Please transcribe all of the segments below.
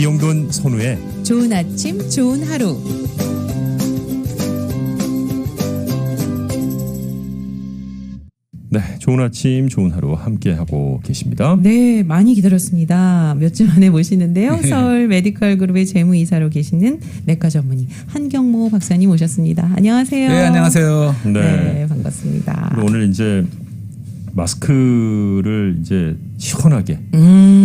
이용돈 선우의 좋은 아침 좋은 하루. 네, 좋은 아침 좋은 하루 함께하고 계십니다. 네, 많이 기다렸습니다. 몇 주 만에 모시는데요. 서울 메디컬 그룹의 재무이사로 계시는 내과 전문의 한경모 박사님 오셨습니다. 안녕하세요. 네, 안녕하세요. 네, 반갑습니다. 오늘 이제 마스크를 이제 시원하게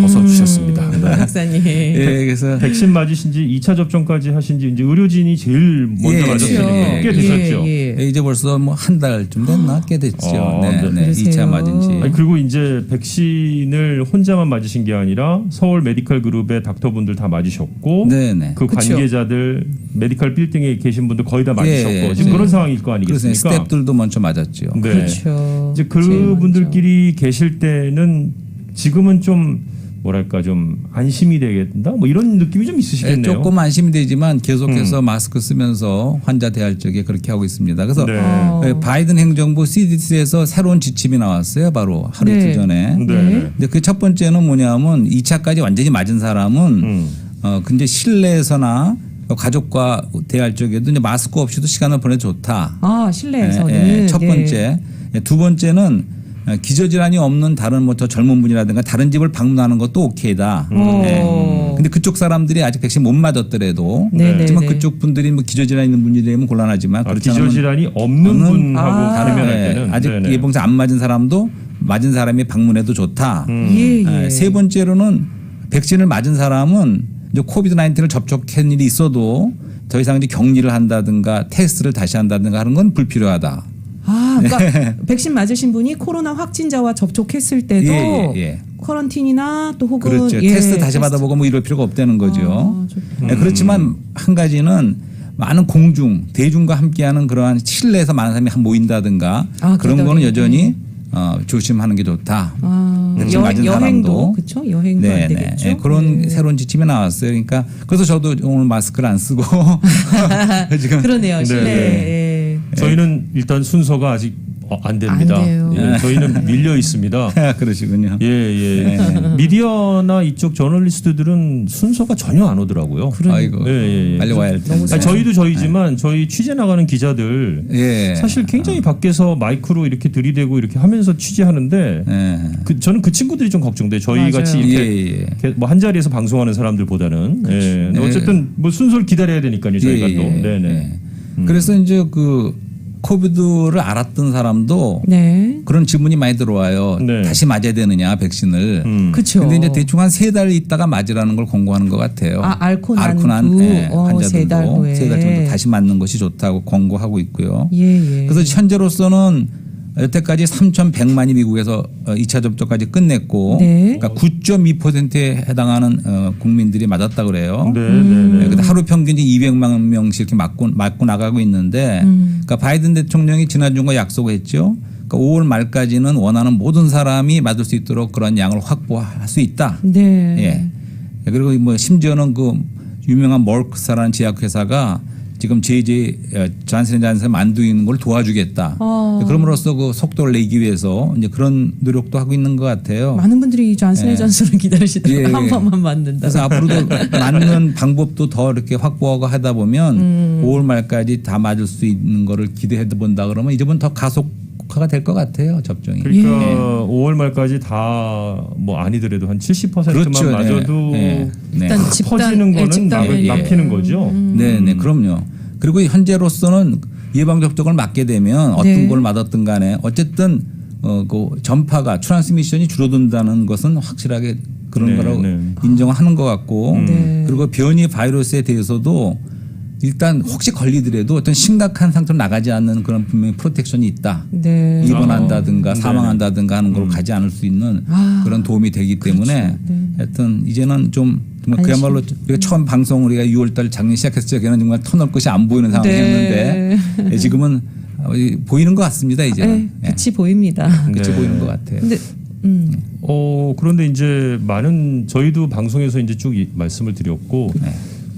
벗어주셨습니다. 네. 박사님. 예, 그래서 백신 맞으신 지 2차 접종까지 하신 지 이제 의료진이 제일 먼저 예, 맞았으니까 예, 꽤 되셨죠. 예. 이제 벌써 뭐 한 달쯤 됐나 꽤 됐죠. 네. 네, 그러세요. 2차 맞은 지. 아니, 그리고 이제 백신을 혼자만 맞으신 게 아니라 서울 메디컬 그룹의 닥터분들 다 맞으셨고 네, 네. 그 그쵸. 관계자들 메디컬 빌딩에 계신 분들 거의 다 맞으셨고 예, 지금 네. 그런 상황일 거 그래서 아니겠습니까? 스태프들도 먼저 맞았죠. 네. 그렇죠. 이제 제일 그분들끼리 계실 때는 지금은 좀 뭐랄까 좀 안심이 되겠다 뭐 이런 느낌이 좀 있으시겠네요. 조금 안심이 되지만 계속해서 마스크 쓰면서 환자 대할 적에 그렇게 하고 있습니다. 그래서 네. 바이든 행정부 CDC에서 새로운 지침이 나왔어요. 바로 하루 네. 이틀 전에. 네. 근데 그 첫 번째는 뭐냐면 2차까지 완전히 맞은 사람은 근데 실내에서나 가족과 대할 적에도 이제 마스크 없이도 시간을 보내도 좋다. 아, 실내에서는. 첫 번째. 두 번째는 기저질환이 없는 다른 뭐 더 젊은 분이라든가 다른 집을 방문하는 것도 오케이다. 근데 그쪽 사람들이 아직 백신 못 맞았더라도 네, 하지만 네, 그쪽 분들이 뭐 기저질환 있는 분이라면 곤란하지만 그렇지 않으면 기저질환이 없는 분하고 다르면 할 네, 때는 아직 네네. 예방차 안 맞은 사람도 맞은 사람이 방문해도 좋다. 예. 세 번째로는 백신을 맞은 사람은 이제 코비드-19를 접촉한 일이 있어도 더 이상 이제 격리를 한다든가 테스트를 다시 한다든가 하는 건 불필요하다. 아, 그러니까 백신 맞으신 분이 코로나 확진자와 접촉했을 때도 예. 쿼런틴이나 또 혹은 그렇죠. 테스트 다시 받아보고 뭐 이럴 필요가 없다는 거죠. 그렇지만 한 가지는 많은 공중, 대중과 함께하는 그러한 실내에서 많은 사람이 모인다든가 그런 그러다 거는 보니까. 여전히 조심하는 게 좋다. 백신 맞은 여행도 사람도. 그렇죠. 여행도 안 되겠죠. 네, 그런 네. 새로운 지침이 나왔어요. 그러니까 그래서 저도 오늘 마스크를 안 쓰고 지금 그러네요. 실내. 네. 예. 저희는 일단 순서가 아직 안 됩니다. 안 돼요. 예, 저희는 밀려 있습니다. 그러시군요. 예. 미디어나 이쪽 저널리스트들은 순서가 전혀 안 오더라고요. 아이고 빨리 와야 할 텐데. 아니, 저희도 저희지만 저희 취재 나가는 기자들 예. 사실 굉장히 밖에서 마이크로 이렇게 들이대고 이렇게 하면서 취재하는데 예. 저는 그 친구들이 좀 걱정돼. 저희 맞아요. 같이 이렇게 예. 뭐 한 자리에서 방송하는 사람들보다는 예. 네. 어쨌든 뭐 순서를 기다려야 되니까요. 저희가 또. 네네. 예. 그래서 이제 그 코비드를 알았던 사람도 네. 그런 질문이 많이 들어와요. 네. 다시 맞아야 되느냐 백신을. 그렇죠. 근데 이제 대충 한 3달 있다가 맞으라는 걸 권고하는 것 같아요. 앓고 난 앓고 후? 환자들도 3달 후에. 3달 정도 다시 맞는 것이 좋다고 권고하고 있고요. 예. 그래서 현재로서는 여태까지 3,100만이 미국에서 2차 접종까지 끝냈고 네. 그러니까 9.2%에 해당하는 국민들이 맞았다 그래요. 네네네. 근데 하루 평균 200만 명씩 이렇게 맞고 나가고 있는데 그러니까 바이든 대통령이 지난주가 약속을 했죠. 그러니까 5월 말까지는 원하는 모든 사람이 맞을 수 있도록 그런 양을 확보할 수 있다. 네. 예. 그리고 뭐 심지어는 그 유명한 머크사라는 제약회사가 지금 잔슨앤존슨 만드는 걸 도와주겠다. 그럼으로써 그 속도를 내기 위해서 이제 그런 노력도 하고 있는 것 같아요. 많은 분들이 존슨앤존슨을 기다리시더라고요. 예. 한 번만 맞는다. 그래서 앞으로도 맞는 방법도 더 이렇게 확보하고 하다 보면 5월 말까지 다 맞을 수 있는 거를 기대해 본다 그러면 이제부터는 더 가속화가 될 것 같아요. 접종이. 그러니까 5월 말까지 다 뭐 아니더라도 한 70%만 그렇죠. 맞아도 일단 퍼지는 거는 막히는 거죠. 네, 그럼요. 그리고 현재로서는 예방 접종을 맞게 되면 어떤 네. 걸 맞았든 간에 어쨌든 그 전파가 트랜스미션이 줄어든다는 것은 확실하게 그런 네, 거라고 네. 인정하는 것 같고 네. 그리고 변이 바이러스에 대해서도 일단 혹시 걸리더라도 어떤 심각한 상태로 나가지 않는 그런 분명히 프로텍션이 있다. 네. 입원한다든가 네. 사망한다든가 하는 걸로 가지 않을 수 있는 그런 도움이 되기 때문에 하여튼 이제는 좀 정말 그야말로 우리가 처음 방송 우리가 6월달 작년 시작했을 적에는 정말 터널 끝이 안 보이는 상황이었는데 지금은 보이는 것 같습니다. 이제는. 네, 끝이 보입니다. 끝이 네. 보이는 것 같아요. 근데 그런데 이제 많은 저희도 방송에서 이제 쭉 말씀을 드렸고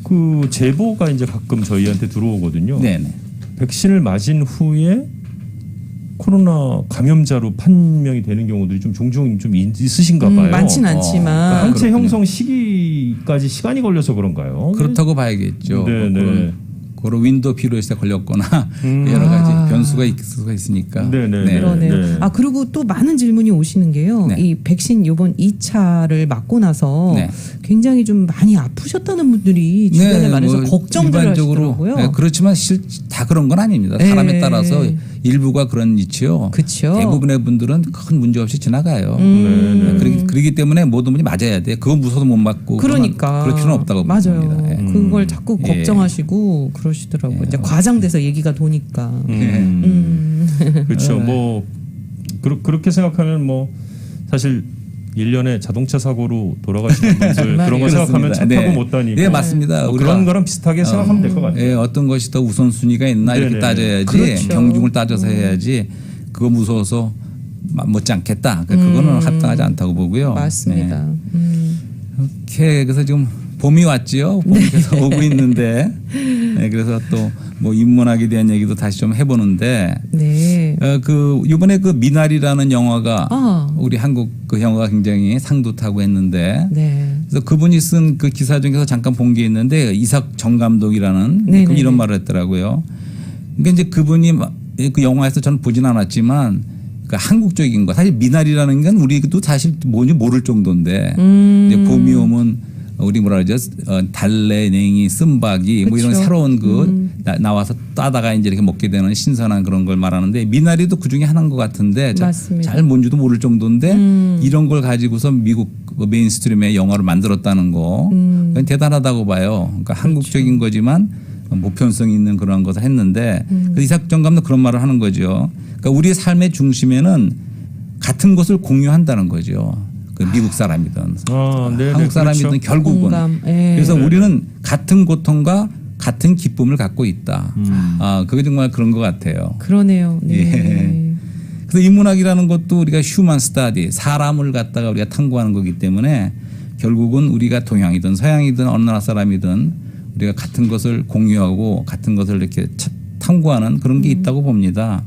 그 제보가 이제 가끔 저희한테 들어오거든요. 네네. 백신을 맞은 후에 코로나 감염자로 판명이 되는 경우들이 좀 종종 좀 있으신가 봐요. 많진 않지만 그러니까 항체 그렇군요. 형성 시기가 되기까지 시간이 걸려서 그런가요? 그렇다고 봐야겠죠. 네네. 그런 윈도우 피로에서 걸렸거나 여러 가지 변수가 있을 수가 있으니까. 네네. 네. 그러네요. 네. 아 그리고 또 많은 질문이 오시는 게요. 네. 이 백신 요번 2차를 맞고 나서 네. 굉장히 좀 많이 아프셨다는 분들이 주변에 많아서 걱정들을 일반적으로 하시더라고요. 네, 그렇지만 다 그런 건 아닙니다. 네. 사람에 따라서 일부가 그런 이치요. 그쵸. 대부분의 분들은 큰 문제 없이 지나가요. 그렇기 때문에 모든 분이 맞아야 돼. 그거 무서워서 못 맞고 그러니까 그럴 필요는 없다고 맞아요. 봅니다. 예. 그걸 자꾸 예. 걱정하시고 그러시더라고요. 이제 과장돼서 얘기가 도니까. 그렇죠. 뭐 그렇게 생각하면 뭐 사실 1년에 자동차 사고로 돌아가시는 분들 그런 거 생각하면 차 타고 못 다니고. 네, 맞습니다. 뭐 우리가 그런 거랑 비슷하게 생각하면 될 것 같아요. 예, 어떤 것이 더 우선순위가 있나 이렇게 네네. 따져야지 그렇죠. 경중을 따져서 해야지 그거 무서워서 못지 않겠다. 그거는 합당하지 않다고 보고요. 맞습니다. 이렇게 그래서 지금 봄이 왔지요. 봄이 계속 오고 있는데 네, 그래서 또 뭐 인문학에 대한 얘기도 다시 좀 해보는데 네. 그 이번에 그 미나리라는 영화가 우리 한국 그 영화가 굉장히 상도 타고 했는데 네. 그래서 그분이 쓴 그 기사 중에서 잠깐 본 게 있는데 이삭정 감독이라는 네네네. 이런 말을 했더라고요. 그러니까 이제 그분이 그 영화에서 저는 보진 않았지만 그 한국적인 거 사실 미나리라는 건 우리도 사실 뭔지 모를 정도인데 이제 봄이 오면 우리 뭐라 그러죠? 달래, 냉이, 쓴바기 뭐 이런 그쵸. 새로운 그 나와서 따다가 이제 이렇게 먹게 되는 신선한 그런 걸 말하는데 미나리도 그 중에 하나인 것 같은데 맞습니다. 잘 뭔지도 모를 정도인데 이런 걸 가지고서 미국 메인스트림의 영화를 만들었다는 거 그건 대단하다고 봐요. 그러니까 한국적인 거지만 보편성 있는 그런 것을 했는데 이삭정 감독 그런 말을 하는 거죠. 그러니까 우리의 삶의 중심에는 같은 것을 공유한다는 거죠. 그 미국 사람이든 한국 사람이든 그렇죠. 결국은 공감. 예. 그래서 우리는 같은 고통과 같은 기쁨을 갖고 있다. 그게 정말 그런 것 같아요. 그러네요. 네. 예. 그래서 인문학이라는 것도 우리가 휴먼 스타디 사람을 갖다가 우리가 탐구하는 거기 때문에 결국은 우리가 동양이든 서양이든 어느 나라 사람이든 우리가 같은 것을 공유하고 같은 것을 이렇게 탐구하는 그런 게 있다고 봅니다.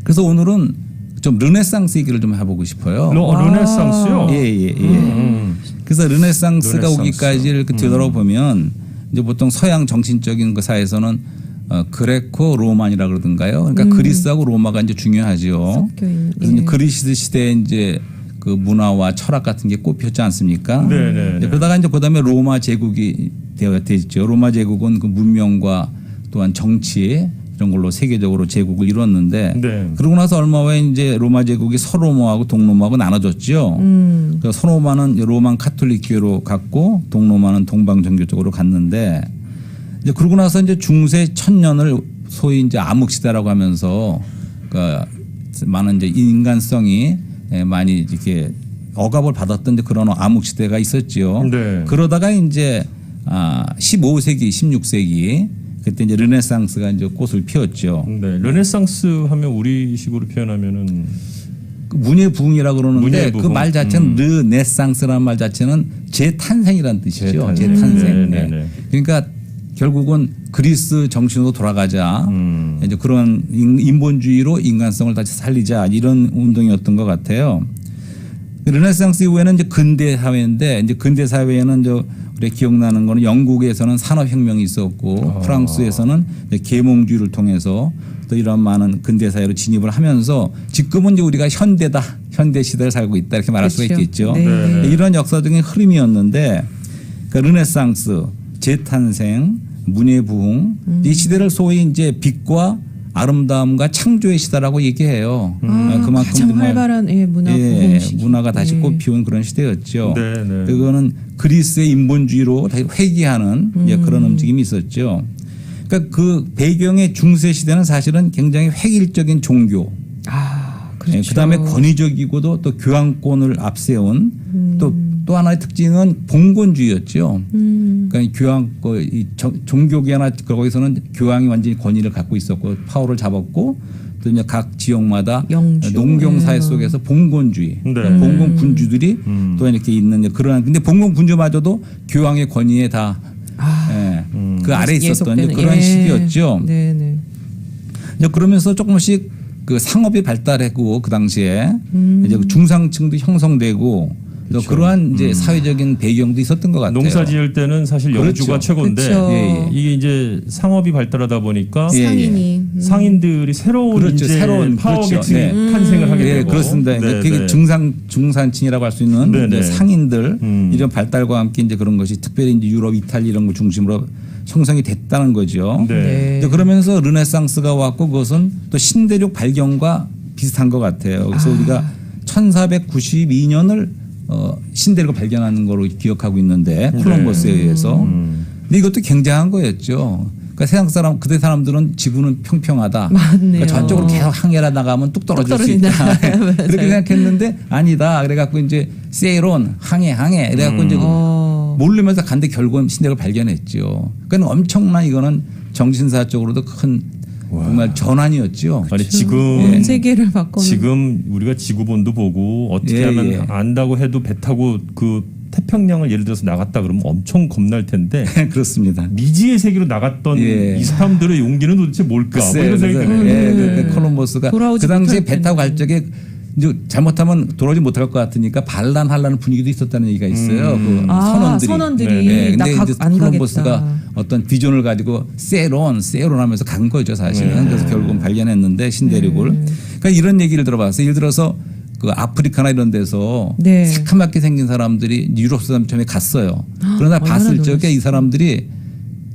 그래서 오늘은 좀 르네상스 얘기를 좀 해보고 싶어요. 르네상스요? 예. 그래서 르네상스가 르네상스. 오기까지 이렇게 되돌아보면 이제 보통 서양 정신적인 그 사회에서는 그레코 로만이라 그러던가요. 그러니까 그리스하고 로마가 이제 중요하죠. 섞여 있는, 그래서 이제 그리스 시대에 이제 그 문화와 철학 같은 게 꼽혔지 않습니까? 네네. 그러다가 이제 그다음에 로마 제국이 되었죠. 로마 제국은 그 문명과 또한 정치 이런 걸로 세계적으로 제국을 이뤘는데 네. 그러고 나서 얼마 후에 이제 로마 제국이 서로마하고 동로마하고 나눠졌죠. 그래서 서로마는 로만 카톨릭 교회로 갔고 동로마는 동방 종교 쪽으로 갔는데 이제 그러고 나서 이제 중세 천년을 소위 이제 암흑 시대라고 하면서 그 많은 이제 인간성이 많이 이렇게 억압을 받았던 그런 암흑 시대가 있었지요. 네. 그러다가 이제 15세기, 16세기 그때 이제 르네상스가 이제 꽃을 피웠죠. 네. 르네상스 하면 우리식으로 표현하면은 그 문예 부흥이라고 그러는데 문예 그 부흥. 말 자체는 르네상스라는 말 자체는 재탄생이라는 뜻이죠. 재탄생. 네. 그러니까 결국은 그리스 정신으로 돌아가자. 이제 그런 인본주의로 인간성을 다시 살리자 이런 운동이었던 것 같아요. 르네상스 이후에는 이제 근대 사회인데 이제 근대 사회에는 우리 기억나는 거는 영국에서는 산업혁명이 있었고 프랑스에서는 계몽주의를 통해서 또 이런 많은 근대 사회로 진입을 하면서 지금은 이제 우리가 현대다, 현대 시대를 살고 있다 이렇게 말할 그렇죠. 수가 있겠죠. 네. 이런 역사적인 흐름이었는데 그 르네상스, 재탄생, 문예 부흥 이 시대를 소위 이제 빛과 아름다움과 창조의 시대라고 얘기해요. 그만큼 가장 정말 활발한 문화 부흥 시기. 문화가 다시 꽃피운 그런 시대였죠. 네. 그거는 그리스의 인본주의로 다시 회귀하는 그런 움직임이 있었죠. 그러니까 그 배경의 중세 시대는 사실은 굉장히 획일적인 종교. 그렇죠. 그다음에 권위적이고도 또 교황권을 앞세운 또 하나의 특징은 봉건주의였죠. 그러니까 종교계나 거기서는 교황이 완전히 권위를 갖고 있었고 파워를 잡았고 또 이제 각 지역마다 영주. 농경사회 속에서 봉건주의, 네. 봉건 군주들이 또 이렇게 있는 그러한 근데 봉건 군주마저도 교황의 권위에 다 그 아래 있었던 예속되는, 그런 시기였죠. 네네. 이제 그러면서 조금씩 그 상업이 발달했고 그 당시에 이제 중상층도 형성되고 또 그러한 이제 사회적인 배경도 있었던 것 같아요. 농사 지을 때는 사실 영주가 그렇죠. 최고인데 그렇죠. 이게 이제 상업이 발달하다 보니까 예, 상인이 상인들이 새로운 그렇죠. 이제 새로운 파워 그렇죠. 계층이 네. 탄생을 하게 예, 되고 그렇습니다. 이제 그게 중산층이라고 할 수 있는 네, 네. 상인들 이런 발달과 함께 이제 그런 것이 특별히 이제 유럽, 이탈리 이런 걸 중심으로 형성이 됐다는 거죠. 네. 이제 그러면서 르네상스가 왔고 그것은 또 신대륙 발견과 비슷한 것 같아요. 그래서 우리가 1492년을 신대륙을 발견하는 거로 기억하고 있는데 콜럼버스에 의해서. 근데 이것도 굉장한 거였죠. 그러니까 세상 사람 그때 사람들은 지구는 평평하다. 맞네요. 그러니까 저쪽으로 계속 항해를 나가면 뚝 떨어질 수 있다. 그렇게 생각했는데 아니다. 그래갖고 이제 세이론 항해. 그래갖고 이제 모르면서 간데 결국은 신대륙을 발견했죠. 그러니까 엄청난 이거는 정신사적으로도 큰 정말 전환이었죠. 아니 지금 온 세계를 바꿔는 지금 우리가 지구본도 보고 어떻게 하면 안다고 해도 배 타고 그 태평양을 예를 들어서 나갔다 그러면 엄청 겁날 텐데 그렇습니다. 미지의 세계로 나갔던 이 사람들의 용기는 도대체 뭘까? 뭐 이런 생각이 들어요. 콜럼버스가 그 당시에 배 타고 갈 적에 이제 잘못하면 돌아오지 못할 것 같으니까 반란하려는 분위기도 있었다는 얘기가 있어요. 그 선원들이. 네. 근데 이제 안 콜럼버스가 가겠다. 어떤 비전을 가지고 세론 하면서 간 거죠 사실은. 그래서 결국은 발견했는데 신대륙을. 그러니까 이런 얘기를 들어봤어요. 예를 들어서 그 아프리카나 이런 데서 새카맣게 생긴 사람들이 유럽 사람 처음에 갔어요. 그러나 봤을 적에 이 사람들이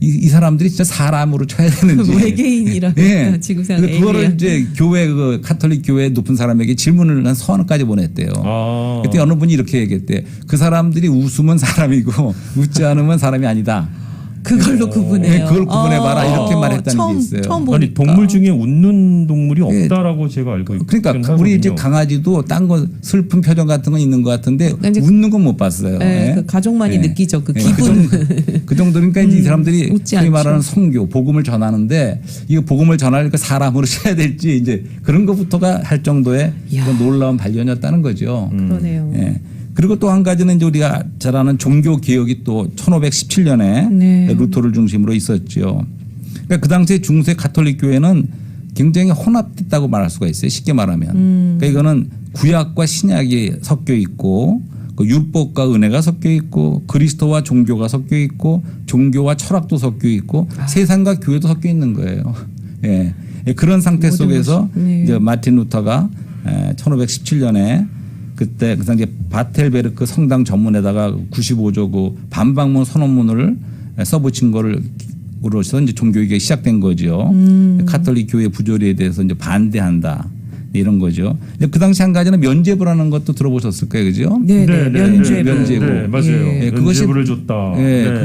진짜 사람으로 쳐야 되는지 외계인이라고 예. 지구상 그거를 이제 교회 그 카톨릭 교회 높은 사람에게 질문을 한 서한까지 보냈대요. 그때 어느 분이 이렇게 얘기했대. 그 사람들이 웃으면 사람이고 웃지 않으면 사람이 아니다. 그걸로 구분해요. 그걸 구분해봐라 이렇게 말했다는 게 있어요. 처음 보니까. 아니 동물 중에 웃는 동물이 없다라고 제가 알고 있거든요. 그러니까 우리 이제 강아지도 딴 거 슬픈 표정 같은 건 있는 것 같은데 웃는 건 못 봤어요. 네, 그 가족만이 느끼죠. 그 기분. 그 정도니까 이제 이 사람들이 웃지 소위 말하는 않죠. 성교, 복음을 전하는데 이거 복음을 전하니까 사람으로 쳐야 될지 이제 그런 것부터가 할 정도의 놀라운 발견이었다는 거죠. 그러네요. 예. 그리고 또 한 가지는 이제 우리가 잘 아는 종교 개혁이 또 1517년에 루터를 중심으로 있었죠. 그러니까 그 당시에 중세 가톨릭 교회는 굉장히 혼합됐다고 말할 수가 있어요. 쉽게 말하면. 그러니까 이거는 구약과 신약이 섞여 있고 그 율법과 은혜가 섞여 있고 그리스도와 종교가 섞여 있고 종교와 철학도 섞여 있고 세상과 교회도 섞여 있는 거예요. 예. 그런 상태 속에서 이제 마틴 루터가 1517년에 그때 그 당시에 바텔베르크 성당 전문에다가 95조 그 반박문 선언문을 써붙인 거로서 이제 종교개혁이 시작된 거죠. 카톨릭 교회 부조리에 대해서 이제 반대한다 이런 거죠. 그 당시 한 가지는 면죄부라는 것도 들어보셨을 거예요, 그죠? 네, 면죄부. 면죄부. 네, 맞아요. 예, 면죄부를 줬다.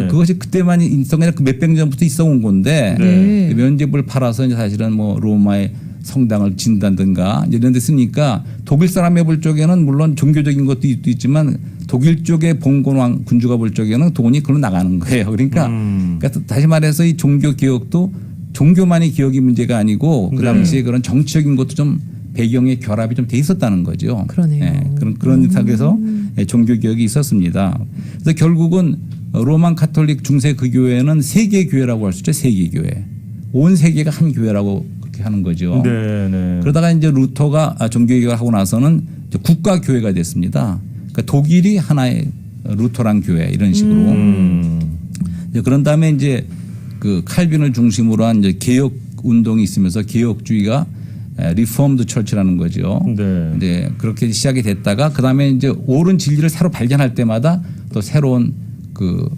그것이 그때만 있던 게 아니라 그 몇백 년 전부터 있어온 건데 면죄부를 팔아서 이제 사실은 뭐 로마의 성당을 진다든가 이런 데 쓰니까 독일 사람이 볼 적에는 물론 종교적인 것도 있지만 독일 쪽의 봉건왕 군주가 볼 적에는 돈이 그걸로 나가는 거예요. 그러니까 다시 말해서 이 종교 개혁도 종교만이 개혁이 문제가 아니고 그 당시에 그런 정치적인 것도 좀 배경의 결합이 좀 돼 있었다는 거죠. 그러네요. 예, 그런 상에서 종교 개혁이 있었습니다. 그래서 결국은 로만 카톨릭 중세 그 교회는 세계 교회라고 할 수 있죠. 세계 교회. 온 세계가 한 교회라고 그렇게 하는 거죠. 그러다가 이제 루터가 종교 개혁을 하고 나서는 국가 교회가 됐습니다. 그러니까 독일이 하나의 루터란 교회 이런 식으로. 이제 그런 다음에 이제 그 칼빈을 중심으로 한 이제 개혁 운동이 있으면서 개혁주의가 리폼드 철치라는 거죠. 네. 그렇게 시작이 됐다가 그다음에 이제 옳은 진리를 새로 발견할 때마다 또 새로운 그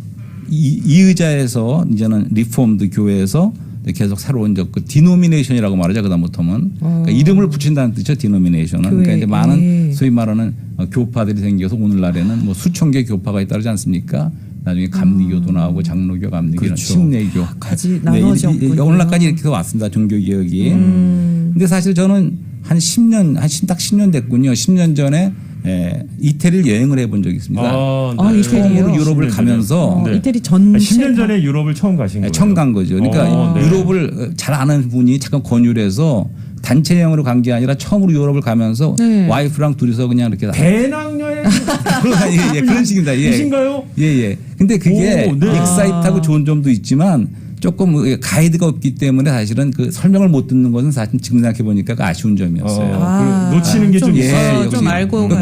이의자에서 이제는 리폼드 교회에서 계속 새로운 그 디노미네이션이라고 말하죠. 그다음부터는 그러니까 이름을 붙인다는 뜻이죠. 디노미네이션은. 그러니까 이제 많은 소위 말하는 교파들이 생겨서 오늘날에는 뭐 수천 개 교파가 있다지 않습니까? 나중에 감리교도 나오고 장로교, 감리교, 그렇죠. 침례교. 까지 나눠졌군요. 오늘날까지 이렇게 왔습니다. 종교개혁이. 근데 사실 저는 한 10년, 딱 10년 됐군요. 10년 전에 이태리를 여행을 해본 적이 있습니다. 처음으로 유럽을 가면서 이태리 전 10년 전에 유럽을 처음 가신 거예요? 처음 간 거죠. 그러니까 유럽을 잘 아는 분이 잠깐 권유를 해서 단체 여행으로 간 게 아니라 처음으로 유럽을 가면서 와이프랑 둘이서 그냥 이렇게 배낭여행 그런 식입니다. 이신가요? 예. 근데 그게 익사이트하고 좋은 점도 있지만 조금 가이드가 없기 때문에 사실은 그 설명을 못 듣는 것은 사실 지금 생각해 보니까 그 아쉬운 점이었어요. 놓치는 게 좀 있어요. 좀 알고 그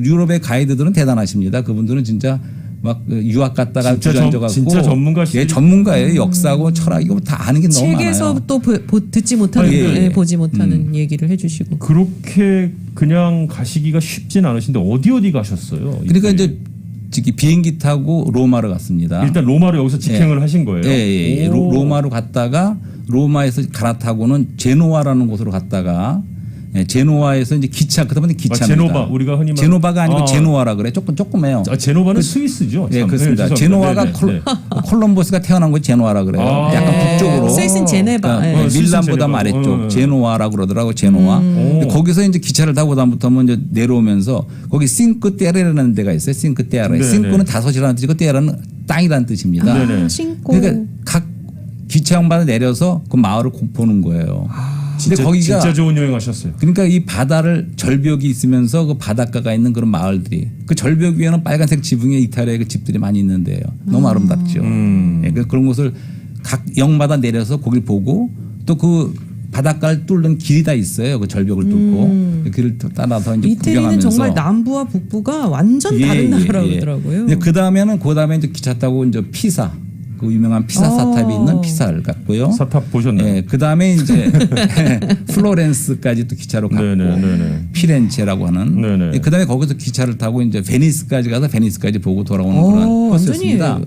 유럽의 가이드들은 대단하십니다. 그분들은 진짜 막 유학 갔다가 주저앉아 갖고 진짜 전문가시죠. 예, 전문가예요. 역사고 철학 이거 다 아는 게 너무 많아요. 책에서 또 듣지 못하는 보지 못하는 얘기를 해주시고 그렇게 그냥 가시기가 쉽진 않으신데 어디 가셨어요? 그러니까 이제 비행기 타고 로마로 갔습니다. 일단 로마로 여기서 직행을 하신 거예요? 예. 로마로 갔다가 로마에서 갈아타고는 제노아라는 곳으로 갔다가 제노아에서 이제 기차 그다음에 기차입니다. 제노바 우리가 흔히 제노바가 아니고 제노아라 그래. 조금해요. 제노바는 스위스죠. 네, 그렇습니다. 네, 제노아가 콜럼버스가 태어난 거 제노아라 그래요. 약간 북쪽으로. 스위스는 제네바. 밀란보다 아래쪽 제노아라 그러더라고. 제노아. 거기서 이제 기차를 타고 다음부터는 이제 내려오면서 거기 싱크테레라는 데가 있어요. 싱크테레. 싱크는 다섯이라는 뜻이고 테레는 땅이라는 뜻입니다. 신고. 그러니까 각 기차 양반을 내려서 그 마을을 보는 거예요. 근데 거기가 진짜 좋은 여행하셨어요. 그러니까 이 바다를 절벽이 있으면서 그 바닷가가 있는 그런 마을들이 그 절벽 위에는 빨간색 지붕의 이탈리아의 그 집들이 많이 있는데요. 너무 아름답죠. 예, 그런 곳을 각 역마다 내려서 거길 보고 또 그 바닷가를 뚫는 길이 다 있어요. 그 절벽을 뚫고 그 길을 따라서 이제 이태리는 구경하면서 정말 남부와 북부가 완전 다른 나라더라고요. 그 다음에는 이제 기차 타고 이제 피사. 그 유명한 피사 사탑이 있는 피사를 갔고요. 사탑 보셨나요? 네, 그 다음에 이제 플로렌스까지 또 기차로 갔고 피렌체라고 하는. 그 다음에 거기서 기차를 타고 이제 베니스까지 가서 베니스까지 보고 돌아오는 그런 코스였습니다.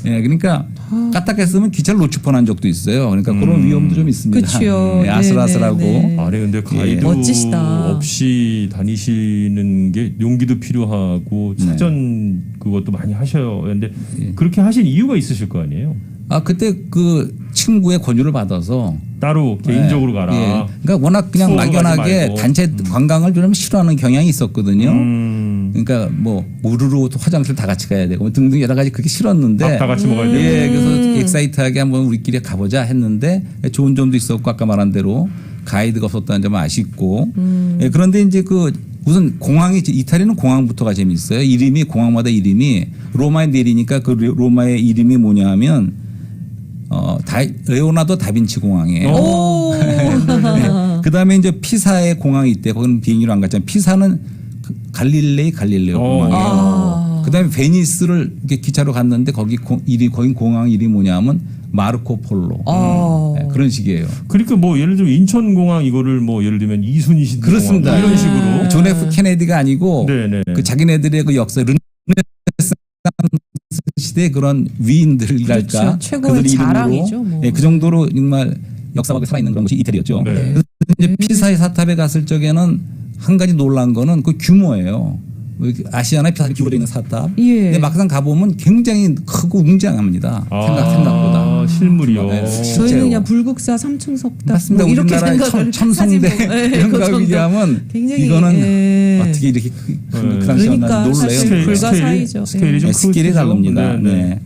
예, 그러니까 까딱했으면 기차를 놓칠 뻔한 적도 있어요. 그러니까 그런 위험도 좀 있습니다. 그렇죠. 예, 아슬아슬하고. 아니 근데 가이드 멋지시다. 없이 다니시는 게 용기도 필요하고 사전 그것도 많이 하셔야 하는데 그렇게 하신 이유가 있으실 거 아니에요? 그때 그 친구의 권유를 받아서 따로 개인적으로 가라. 예. 그러니까 워낙 그냥 막연하게 단체 관광을 좀 싫어하는 경향이 있었거든요. 그러니까 뭐 우르르 화장실 다 같이 가야 되고 등등 여러 가지 그게 싫었는데 다 같이 먹어야 되고. 예, 그래서 엑사이트하게 한번 우리끼리 가보자 했는데 좋은 점도 있었고 아까 말한 대로 가이드가 없었다는 점은 아쉽고 예, 그런데 이제 그 우선 공항이 이탈리아는 공항부터가 재미있어요. 이름이 공항마다 이름이 로마에 내리니까 그 로마의 이름이 뭐냐면 레오나르도 다빈치 공항이에요. 네. 그다음에 이제 피사의 공항이 있대. 거기는 비행기로 안 갔잖아요. 피사는 갈릴레오 공항이에요. 그다음에 베니스를 이렇게 기차로 갔는데 거기 공항 이름이 뭐냐면 마르코 폴로. 네, 그런 식이에요. 그러니까 뭐 예를 들면 인천공항 이거를 뭐 예를 들면 이순신 그렇습니다. 공항 이런 식으로 존 F 케네디가 아니고 그 자기네들의 그 역사 르네상스 시대 그런 위인들이랄까 그렇죠. 최고의 자랑이죠. 뭐. 네, 그 정도로 정말 역사가 살아있는 그런 곳이 이태리였죠. 그래서 이제 피사의 사탑에 갔을 적에는 한 가지 놀란 거는 그 규모예요. 아시아나 피사 규모로 있는 사탑. 근데 막상 가보면 굉장히 크고 웅장합니다. 생각보다. 실물이요. 저희는 그냥 불국사 3층 석탑 맞습니다. 뭐 이렇게 우리나라의 첨성대 이런 거 비교하면 이거는 어떻게 이렇게 그 당시에 그러니까 놀래요. 불가사의죠. 스케일이 좀 스케일이 다릅니다. 네.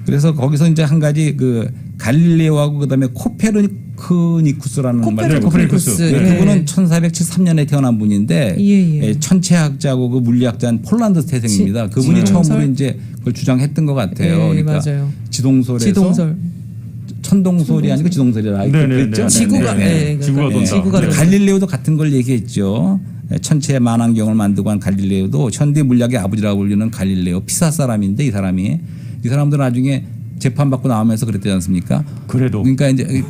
그래서 거기서 이제 한 가지 그 갈릴레오하고 그다음에 코페르니쿠스라는 코페르니쿠스. 그분은 1473년에 태어난 분인데 천체학자고 그 물리학자인 폴란드 태생입니다. 그분이 처음으로 이제 그걸 주장했던 것 같아요. 그러니까 맞아요. 지동설에서 천동설이 아니고 지동설이라 그랬죠. 지구가 돈다. 갈릴레오도 같은 걸 얘기했죠. 천체의 만환경을 만들고 한 갈릴레오도 현대 물리학의 아버지라고 불리는 갈릴레오 피사 사람인데 이 사람도 나중에 재판받고 나오면서 그랬지 않습니까? 그러니까 이제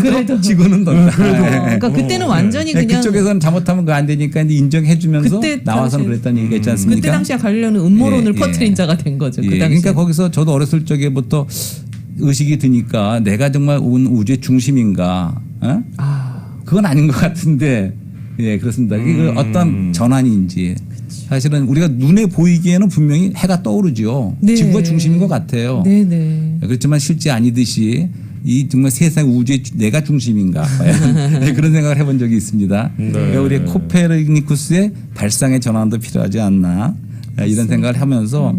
그래도 지구는 돈다. 그러니까 그때는 완전히 그냥 그쪽에서는 잘못하면 그거 안 되니까 이제 인정해주면서 나와서는 그랬다는 얘기가 있지 않습니까? 그때 당시에 갈릴레오는 음모론을 퍼뜨린 자가 된 거죠. 그 당시에. 그러니까 거기서 저도 어렸을 적에부터 의식이 드니까 내가 정말 온 우주의 중심인가? 그건 아닌 것 같은데 그렇습니다. 이게 어떤 전환인지. 사실은 우리가 눈에 보이기에는 분명히 해가 떠오르죠. 지구가 중심인 것 같아요. 그렇지만 실제 아니듯이 이 정말 세상 우주의 내가 중심인가 그런 생각을 해본 적이 있습니다. 그러니까 우리 코페르니쿠스의 발상의 전환도 필요하지 않나 이런 생각을 하면서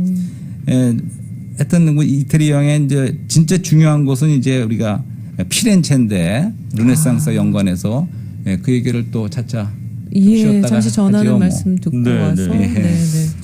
하여튼 이태리 여행의 이제 진짜 중요한 곳은 이제 우리가 피렌체인데 르네상스 연관해서 그 얘기를 또 차차 잠시 전하는 말씀 듣고 와서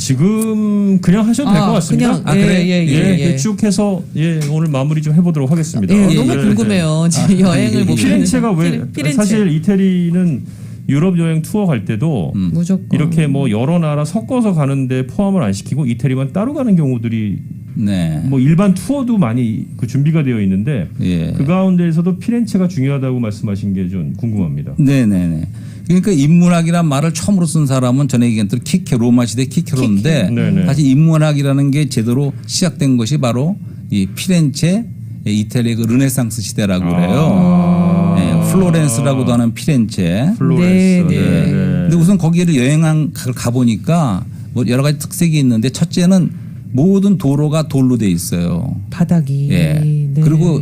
지금 그냥 하셔도 될 것 같습니다. 그냥, 예. 쭉 해서 오늘 마무리 좀 해보도록 하겠습니다. 너무 궁금해요. 여행을 못 피렌체가 왜 피렌체. 사실 이태리는 유럽 여행 투어 갈 때도 무조건 이렇게 뭐 여러 나라 섞어서 가는데 포함을 안 시키고 이태리만 따로 가는 경우들이 네. 뭐 일반 투어도 많이 그 준비가 되어 있는데 그 가운데에서도 피렌체가 중요하다고 말씀하신 게 좀 궁금합니다. 네네네. 그러니까 인문학이란 말을 처음으로 쓴 사람은 전에 얘기했던 키케 로마 시대 키케로인데 네네. 사실 인문학이라는 게 제대로 시작된 것이 바로 이 피렌체 이탈리아의 그 르네상스 시대라고 그래요. 네, 플로렌스라고도 하는 피렌체. 플로렌스. 네. 근데 우선 거기를 여행을 가보니까 뭐 여러 가지 특색이 있는데 첫째는 모든 도로가 돌로 돼 있어요. 바닥이. 예. 네. 그리고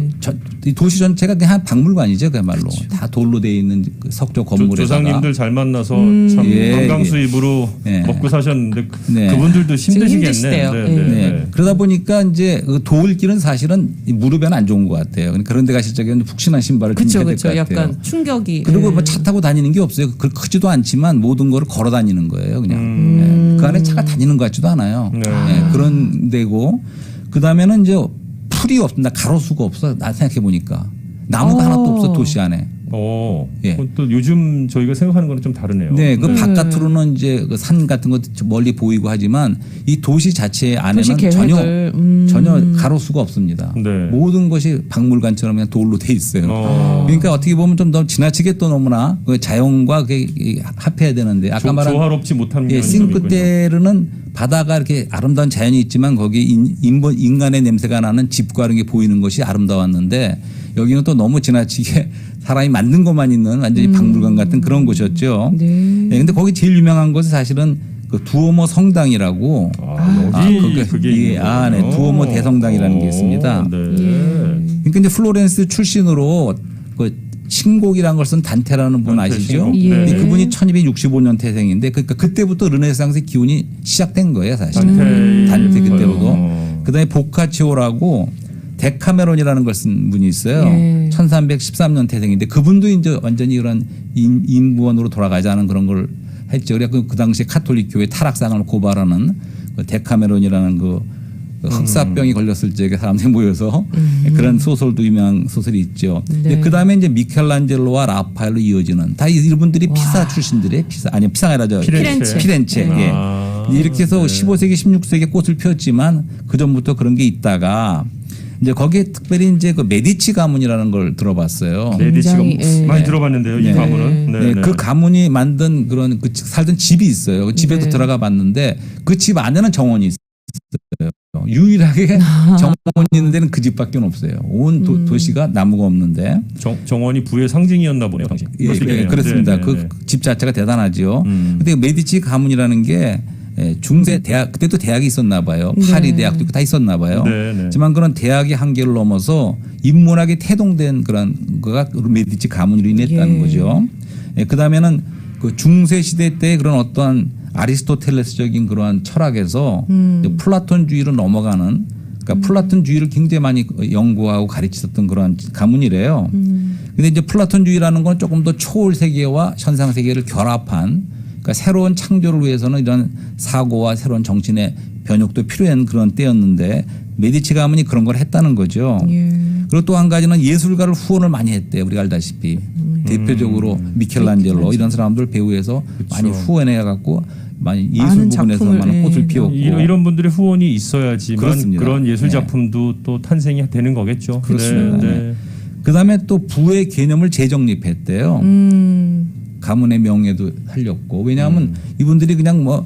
이 도시 전체가 그냥 한 박물관이죠, 그야말로. 그렇죠. 다 돌로 돼 있는 그 석조 건물에다가. 조상님들 잘 만나서 참 관광 수입으로 먹고 사셨는데 그분들도 힘드시겠네. 힘드시대요. 네. 그러다 보니까 이제 그 도울길은 사실은 무릎에는 안 좋은 것 같아요. 그러니까 그런 데 가실 적에는 푹신한 신발을 신어야 될 것 같아요. 약간 충격이. 그리고 뭐 차 타고 다니는 게 없어요. 크지도 않지만 모든 거를 걸어 다니는 거예요, 그냥. 그 안에 차가 다니는 것 같지도 않아요. 그런 데고 그 다음에는 이제 풀이 없습니다. 가로수가 없어. 나 생각해 보니까 나무가 하나도 없어 도시 안에. 그건 또 요즘 저희가 생각하는 거는 좀 다르네요. 네, 그 바깥으로는 이제 그 산 같은 것 멀리 보이고 하지만 이 도시 자체 안에는 전혀 가로수가 없습니다. 네. 모든 것이 박물관처럼 그냥 돌로 돼 있어요. 그러니까 어떻게 보면 좀 더 지나치게 또 너무나 그 자연과 합해야 되는데 아까 말한 조화롭지 못한 싱크테르는 바다가 이렇게 아름다운 자연이 있지만 거기에 인간의 냄새가 나는 집과 이런 게 보이는 것이 아름다웠는데 여기는 또 너무 지나치게 사람이 만든 것만 있는 완전히 박물관 같은 그런 곳이었죠. 네. 근데 거기 제일 유명한 것은 사실은 그 두오모 성당이라고. 그게 네. 두오모 대성당이라는 게 있습니다. 그러니까 이제 플로렌스 출신으로 그 신곡이라는 걸 쓴 단테라는 분 아시죠? 그분이 1265년 태생인데 그러니까 그때부터 르네상스의 기운이 시작된 거예요, 사실. 단테 그때부터. 그다음에 보카치오라고 데카메론이라는 걸 쓴 분이 있어요. 1313년 태생인데 그분도 이제 완전히 그런 인부원으로 돌아가자는 그런 걸 했죠. 그래서 그 당시에 카톨릭 교회 타락상을 고발하는 그 데카메론이라는 그 흑사병이 걸렸을 적에 사람들이 모여서 그런 소설도 유명한 소설이 있죠. 그 다음에 이제 미켈란젤로와 라파엘로 이어지는 다 이분들이 피사 출신들이에요. 피사가 아니라 피렌체. 이렇게 해서 15세기, 16세기에 꽃을 피웠지만 그 전부터 그런 게 있다가 이제 거기에 특별히 이제 그 메디치 가문이라는 걸 들어봤어요. 메디치 가문 많이 들어봤는데요, 이 가문은. 그 가문이 만든 그런 그 살던 집이 있어요. 그 집에도 들어가 봤는데 그 집 안에는 정원이 있어요. 유일하게 정원이 있는 데는 그 집밖에 없어요. 온 도시가 나무가 없는데. 정원이 부의 상징이었나 보네요, 당시. 그렇습니다. 그 집 자체가 대단하죠. 근데 메디치 가문이라는 게 중세 대학 그때도 대학이 있었나 봐요. 파리 대학도 있고 다 있었나 봐요. 하지만 그런 대학의 한계를 넘어서 인문학에 태동된 그런 거가 메디치 가문으로 인했다는 거죠. 그 다음에는 그 중세 시대 때 그런 어떠한 아리스토텔레스적인 그러한 철학에서 플라톤주의로 넘어가는 그러니까 플라톤주의를 굉장히 많이 연구하고 가르쳤던 그런 가문이래요. 근데 이제 플라톤주의라는 건 조금 더 초월 세계와 현상 세계를 결합한 그러니까 새로운 창조를 위해서는 이런 사고와 새로운 정신의 변혁도 필요한 그런 때였는데 메디치 가문이 그런 걸 했다는 거죠. 그리고 또 한 가지는 예술가를 후원을 많이 했대요. 우리가 알다시피 대표적으로 미켈란젤로 이런 사람들 배후에서 많이 후원해 갖고 많이 예술 부분에서 많은 꽃을 피웠고 이런 분들의 후원이 있어야지만 그렇습니다. 그런 예술 작품도 또 탄생이 되는 거겠죠. 그렇습니다. 그다음에 또 부의 개념을 재정립했대요. 가문의 명예도 살렸고 왜냐하면 이분들이 그냥 뭐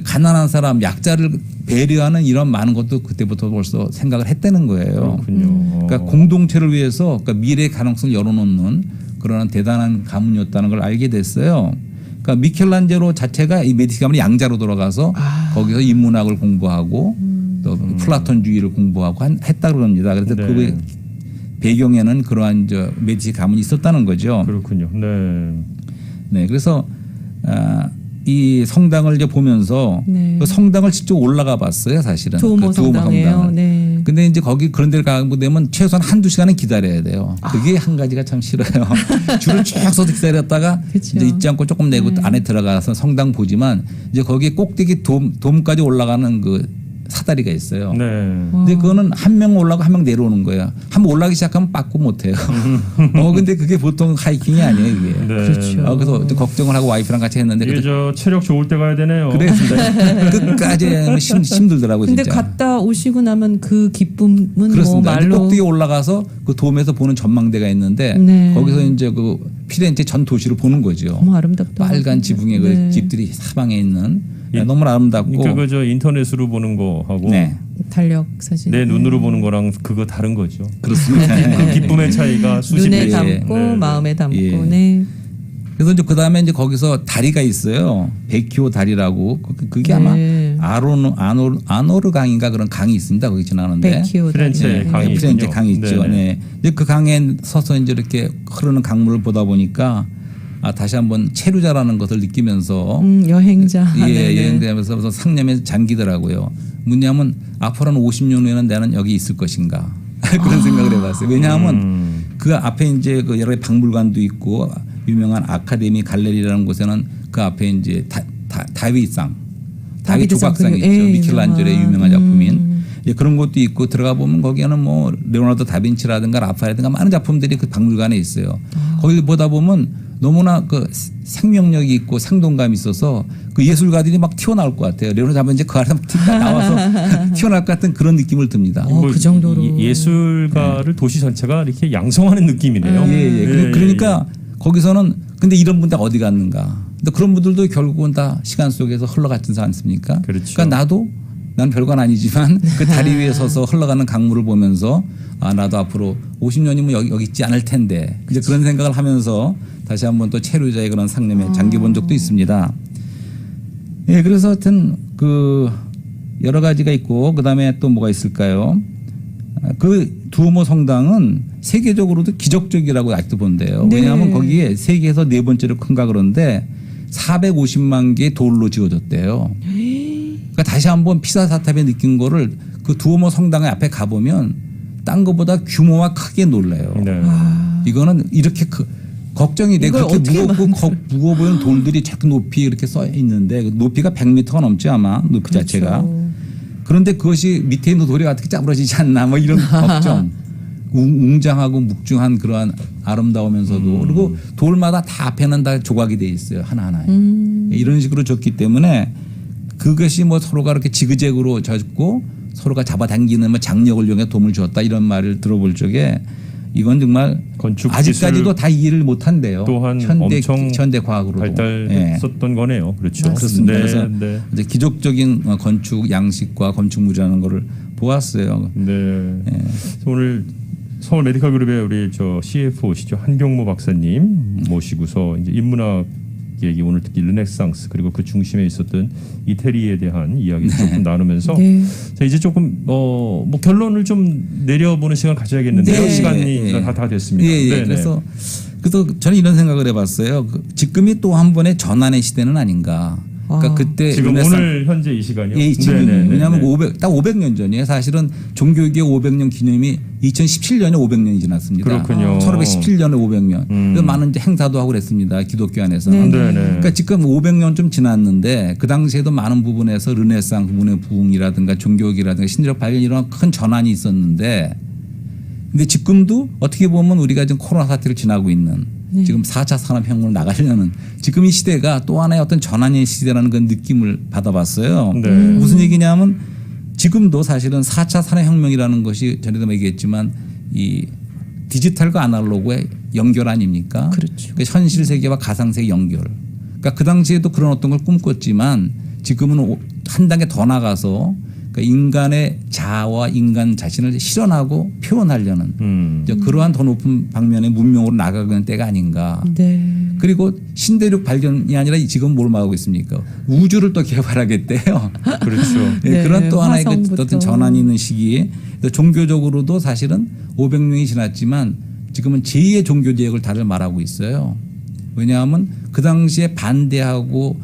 가난한 사람 약자를 배려하는 이런 많은 것도 그때부터 벌써 생각을 했다는 거예요. 그러니까 공동체를 위해서 그러니까 미래의 가능성을 열어놓는 그런 대단한 가문이었다는 걸 알게 됐어요. 그러니까 미켈란젤로 자체가 이 메디치 가문이 양자로 돌아가서 거기서 인문학을 공부하고 또 플라톤주의를 공부하고 했다 그럽니다. 그래서 그 배경에는 그러한 메디치 가문이 있었다는 거죠. 그렇군요. 네, 그래서 이 성당을 이제 보면서 그 성당을 직접 올라가 봤어요, 사실은. 두오모 성당이에요. 근데 이제 거기 그런 데를 가고 되면 최소한 한두 시간은 기다려야 돼요. 그게 한 가지가 참 싫어요. 줄을 쭉 서서 기다렸다가 그쵸. 이제 잊지 않고 조금 내고 안에 들어가서 성당 보지만 이제 거기에 꼭대기 돔까지 올라가는 그 사다리가 있어요. 네. 근데 그거는 한 명 올라가고 한 명 내려오는 거예요. 한 번 올라가기 시작하면 빠꾸 못 해요. 근데 그게 보통 하이킹이 아니에요, 이게. 네. 그렇죠. 그래서 걱정을 하고 와이프랑 같이 했는데 이게 저 체력 좋을 때 가야 되네요. 그래 끝까지 힘들더라고요. 근데 진짜. 갔다 오시고 나면 그 기쁨은 그렇습니다. 뭐 말로 꼭대기 올라가서 그 돔에서 보는 전망대가 있는데 네. 거기서 이제 그 피렌체 전 도시를 보는 거죠. 너무 아름답다. 빨간 지붕의 그 네. 집들이 사방에 있는 예. 너무 아름답고. 그러니까 그저 인터넷으로 보는 거하고 네. 달력 사진. 내 눈으로 보는 거랑 그거 다른 거죠. 그렇습니다. 그 기쁨의 차이가 수십 눈에 배. 담고 네. 마음에 담고. 예. 네. 그래서 이제 그 다음에 이제 거기서 다리가 있어요. 베키오 다리라고. 그게 아마 네. 아노르 강인가 그런 강이 있습니다. 거기 지나는데. 베키오 피렌체 다리. 강이 피렌체 있군요. 강이 있죠. 네네. 네. 근데 그 강에 서서 이제 이렇게 흐르는 강물을 보다 보니까 다시 한번 체류자라는 것을 느끼면서 여행자. 예, 네네. 여행되면서 상념에 잠기더라고요. 뭐냐면 앞으로는 50년 후에는 나는 여기 있을 것인가 그런 생각을 해봤어요. 왜냐하면 그 앞에 이제 그 여러 박물관도 있고 유명한 아카데미 갈레리라는 곳에는 그 앞에 이제 다윗상, 다윗 조각상이 있죠. 미켈란젤로의 유명한 작품인 그런 것도 있고 들어가 보면 거기에는 뭐 레오나르도 다빈치라든가 라파엘이라든가 많은 작품들이 그 박물관에 있어요. 거기 보다 보면 너무나 그 생명력이 있고 생동감이 있어서 그 예술가들이 막 튀어나올 것 같아요. 레오나르도 다빈치 그 안에서 나와서 튀어나올 것 같은 그런 느낌을 듭니다. 그 정도로. 예술가를 도시 전체가 이렇게 양성하는 느낌이네요. 예. 그러니까 거기서는 근데 이런 분들 어디 갔는가? 근데 그런 분들도 결국은 다 시간 속에서 흘러갔지 않습니까? 그렇죠. 그러니까 난 별건 아니지만 그 다리 위에 서서 흘러가는 강물을 보면서 나도 앞으로 50년이면 여기 있지 않을 텐데 이제 그런 생각을 하면서 다시 한번 또 체류자의 그런 상념에 잠겨본 적도 있습니다. 예, 그래서 하여튼 그 여러 가지가 있고 그다음에 또 뭐가 있을까요? 그 두오모 성당은 세계적으로도 기적적이라고 아직도 본대요. 네. 왜냐하면 거기에 세계에서 네 번째로 큰가 그런데 450만 개의 돌로 지어졌대요. 그러니까 다시 한번 피사 사탑에 느낀 거를 그 두오모 성당의 앞에 가보면 딴 것보다 규모가 크게 놀라요. 네. 이거는 이렇게 걱정이 돼. 이걸 그렇게 어떻게 무거워 보이는 돌들이 자꾸 높이 이렇게 써 있는데 높이가 100m가 넘지 아마 높이 그렇죠. 자체가. 그런데 그것이 밑에 있는 돌이 어떻게 짜부러지지 않나 뭐 이런 걱정. 웅장하고 묵중한 그러한 아름다우면서도 그리고 돌마다 다 앞에는 다 조각이 돼 있어요. 하나하나에. 이런 식으로 졌기 때문에 그것이 뭐 서로가 이렇게 지그재그로 졌고 서로가 잡아당기는 뭐 장력을 이용해 도움을 주었다 이런 말을 들어볼 적에 이건 정말 건축 아직까지도 다 이해를 못한대요. 또한 엄청 현대 과학으로도 발달했었던 거네요. 그렇죠. 그렇습니다. 네, 그래서 네. 이제 기적적인 건축 양식과 건축물이라는 거를 보았어요. 네. 오늘 서울 메디컬 그룹의 우리 저 CFO시죠 한경모 박사님 모시고서 이제 인문학 얘기 오늘 특히 르네상스 그리고 그 중심에 있었던 이태리에 대한 이야기를 조금 나누면서 자 이제 조금 뭐 결론을 좀 내려보는 시간 가져야겠는데요. 네. 시간이 다 됐습니다. 예. 그래서 저는 이런 생각을 해봤어요. 지금이 또 한 번의 전환의 시대는 아닌가. 그러니까 그때 지금 오늘 현재 이 시간이요. 예, 지금 왜냐하면 500년 전이에요. 사실은 종교개혁 500년 기념이 2017년에 500년이 지났습니다. 그렇군요. 1517년에 500년. 그래서 많은 이제 행사도 하고 그랬습니다. 기독교 안에서. 그러니까 지금 500년 좀 지났는데 그 당시에도 많은 부분에서 르네상스 문의 부흥이라든가 종교개혁이라든가 신대적 발견 이런 큰 전환이 있었는데 근데 지금도 어떻게 보면 우리가 지금 코로나 사태를 지나고 있는 지금 4차 산업혁명으로 나가려는 지금 이 시대가 또 하나의 어떤 전환의 시대라는 그런 느낌을 받아봤어요. 무슨 얘기냐면 지금도 사실은 4차 산업혁명이라는 것이 전에도 얘기했지만 이 디지털과 아날로그의 연결 아닙니까? 그렇죠. 그러니까 현실 세계와 가상 세계 연결. 그러니까 그 당시에도 그런 어떤 걸 꿈꿨지만 지금은 한 단계 더 나가서 그러니까 인간의 자아와 인간 자신을 실현하고 표현하려는 이제 그러한 더 높은 방면의 문명으로 나가는 때가 아닌가. 그리고 신대륙 발견이 아니라 지금 뭘 말하고 있습니까? 우주를 또 개발하겠대요. 그렇죠. 네, 그런 또 하나의 어떤 전환이 있는 시기에 종교적으로도 사실은 500년이 지났지만 지금은 제2의 종교개혁을 다들 말하고 있어요. 왜냐하면 그 당시에 반대하고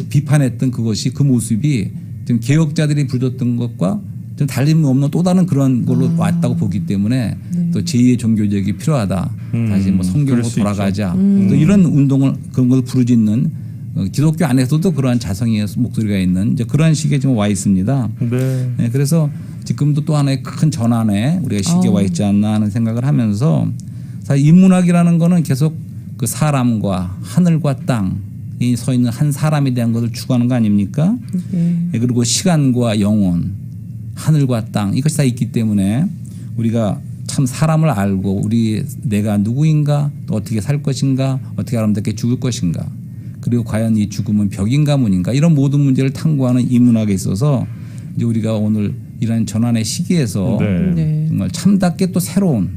비판했던 그것이 그 모습이 지금 개혁자들이 부르던 것과 좀 다름없는 또 다른 그런 걸로 왔다고 보기 때문에 또 제2의 종교적이 필요하다. 다시 뭐 성경으로 그럴 수 돌아가자. 또 이런 운동을 그런 걸 부르짖는 기독교 안에서도 그러한 자성의 목소리가 있는 이제 그런 시기에 지금 와 있습니다. 네. 네, 그래서 지금도 또 하나의 큰 전환에 우리가 시기에 와 있지 않나 하는 생각을 하면서 사실 인문학이라는 거는 계속 그 사람과 하늘과 땅이 서 있는 한 사람에 대한 것을 추구하는 거 아닙니까? 네, 그리고 시간과 영혼, 하늘과 땅 이것이 다 있기 때문에 우리가 참 사람을 알고 우리 내가 누구인가 또 어떻게 살 것인가 어떻게 아름답게 죽을 것인가 그리고 과연 이 죽음은 벽인가 문인가 이런 모든 문제를 탐구하는 인문학에 있어서 이제 우리가 오늘 이런 전환의 시기에서 네. 정말 참답게 또 새로운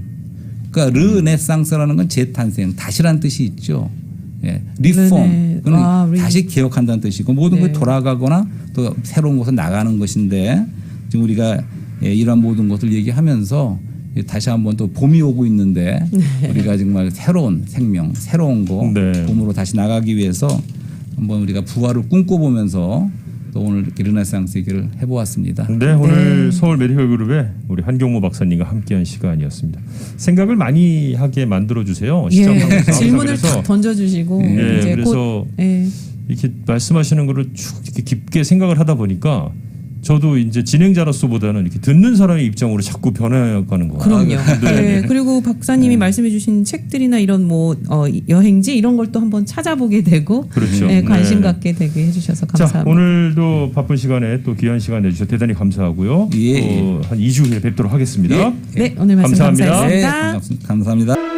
그러니까 르네상스라는 건 재탄생 다시란 뜻이 있죠. 예, 리폼 그는 다시 개혁한다는 뜻이고 모든 것이 돌아가거나 또 새로운 곳에 나가는 것인데 지금 우리가 이런 모든 것을 얘기하면서 다시 한번 또 봄이 오고 있는데 우리가 정말 새로운 생명, 새로운 거 봄으로 다시 나가기 위해서 한번 우리가 부활을 꿈꿔보면서 또 오늘 이렇게 르네상스 얘기를 해보았습니다. 네, 오늘 서울 메디컬 그룹의 우리 한경모 박사님과 함께한 시간이었습니다. 생각을 많이 하게 만들어 주세요. 시작하면서 질문을 탁 던져주시고 이제 그래서 이렇게 말씀하시는 거를 쭉 이렇게 깊게 생각을 하다 보니까. 저도 이제 진행자로서보다는 이렇게 듣는 사람의 입장으로 자꾸 변해가는 거예요. 그럼요. 네. 그리고 박사님이 말씀해주신 책들이나 이런 뭐 여행지 이런 걸 또 한번 찾아보게 되고, 그렇죠. 네, 관심 갖게 되게 해주셔서 감사합니다. 자, 오늘도 바쁜 시간에 또 귀한 시간 내주셔서 대단히 감사하고요. 또 한 2주 후에 뵙도록 하겠습니다. 네, 오늘 말씀 감사합니다. 감사했습니다. 네, 감사합니다.